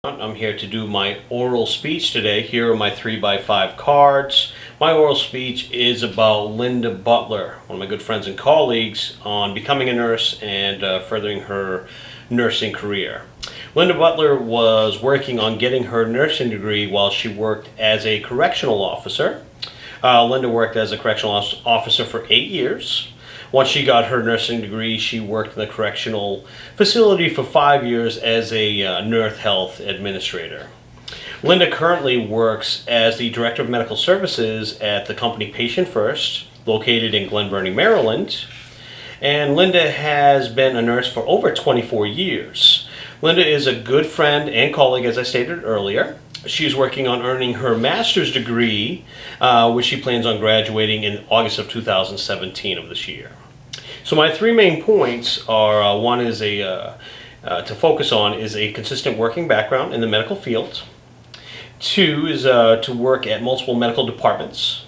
I'm here to do my oral speech today. Here are my 3x5 cards. My oral speech is about Linda Butler, one of my good friends and colleagues, on becoming a nurse and furthering her nursing career. Linda Butler was working on getting her nursing degree while she worked as a correctional officer. Linda worked as a correctional officer for 8 years. Once she got her nursing degree, she worked in the correctional facility for 5 years as a nurse health administrator. Linda currently works as the Director of Medical Services at the company Patient First, located in Glen Burnie, Maryland. And Linda has been a nurse for over 24 years. Linda is a good friend and colleague, as I stated earlier. She's working on earning her master's degree, which she plans on graduating in August of 2017 of this year. So my three main points are, one is to focus on is a consistent working background in the medical field. Two is to work at multiple medical departments.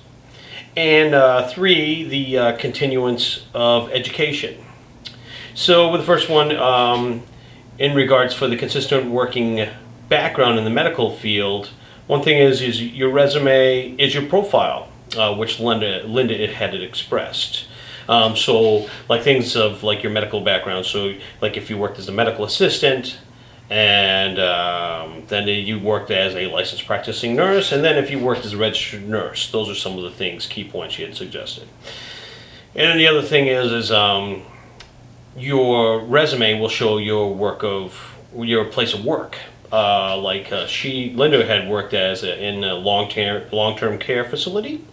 And three, the continuance of education. So with the first one, in regards for the consistent working background in the medical field, one thing is your resume is your profile, which Linda had it expressed. So like things of like your medical background, so like if you worked as a medical assistant and then you worked as a licensed practicing nurse, and then if you worked as a registered nurse, those are some of the things, key points she had suggested. And then the other thing is your resume will show your place of work. Linda had worked in a long-term care facility.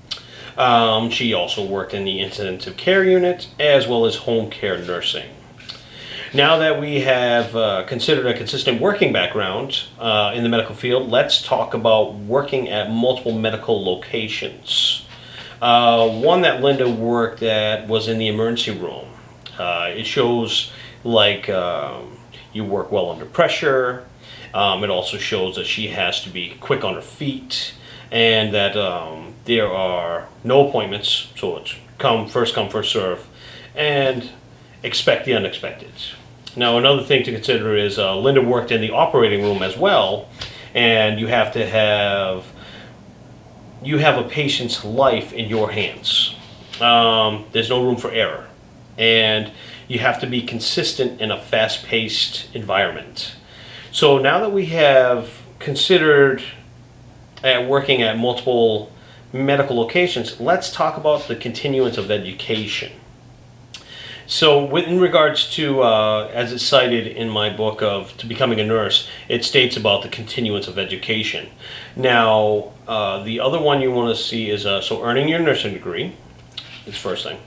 She also worked in the intensive care unit as well as home care nursing. Now that we have considered a consistent working background in the medical field, let's talk about working at multiple medical locations. One that Linda worked at was in the emergency room. It shows like you work well under pressure. It also shows that she has to be quick on her feet, and that there are no appointments, so it's first come, first serve, and expect the unexpected. Now another thing to consider is Linda worked in the operating room as well, and you have a patient's life in your hands. There's no room for error, and you have to be consistent in a fast-paced environment. So now that we have considered working at multiple medical locations, let's talk about the continuance of education. So in regards to, as it's cited in my book to becoming a nurse, it states about the continuance of education. Now, the other one you want to see is so earning your nursing degree is the first thing.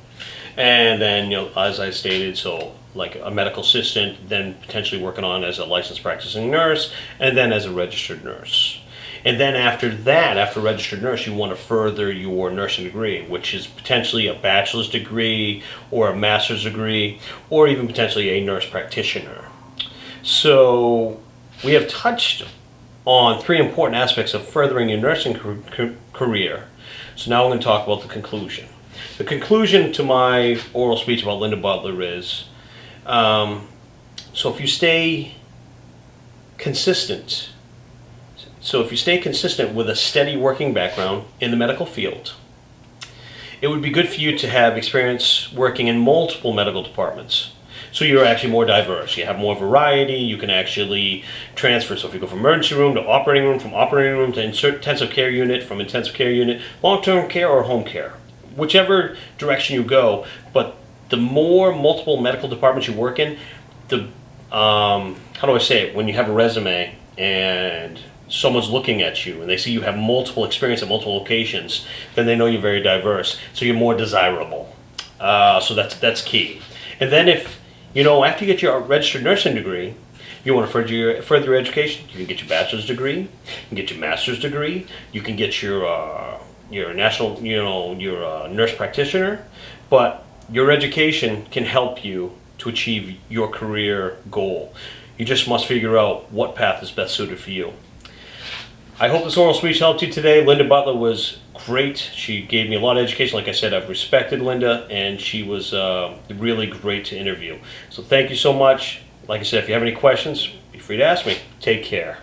And then, as I stated, so like a medical assistant, then potentially working on as a licensed practicing nurse, and then as a registered nurse. And then after that, after registered nurse, you want to further your nursing degree, which is potentially a bachelor's degree or a master's degree, or even potentially a nurse practitioner. So we have touched on three important aspects of furthering your nursing career. So now I'm going to talk about the conclusion. The conclusion to my oral speech about Linda Butler is, so if you stay consistent with a steady working background in the medical field, it would be good for you to have experience working in multiple medical departments. So you're actually more diverse. You have more variety. You can actually transfer. So if you go from emergency room to operating room, from operating room to intensive care unit, from intensive care unit, long-term care or home care, whichever direction you go, but the more multiple medical departments you work in, the, how do I say it, when you have a resume and someone's looking at you and they see you have multiple experience at multiple locations, then they know you're very diverse, so you're more desirable. So that's key. And then if, after you get your registered nursing degree, you want to further your education, you can get your bachelor's degree, you can get your master's degree, you can get your national, your nurse practitioner, but your education can help you to achieve your career goal. You just must figure out what path is best suited for you. I hope this oral speech helped you today. Linda Butler was great. She gave me a lot of education. Like I said, I've respected Linda, and she was really great to interview. So thank you so much. Like I said, if you have any questions, be free to ask me. Take care.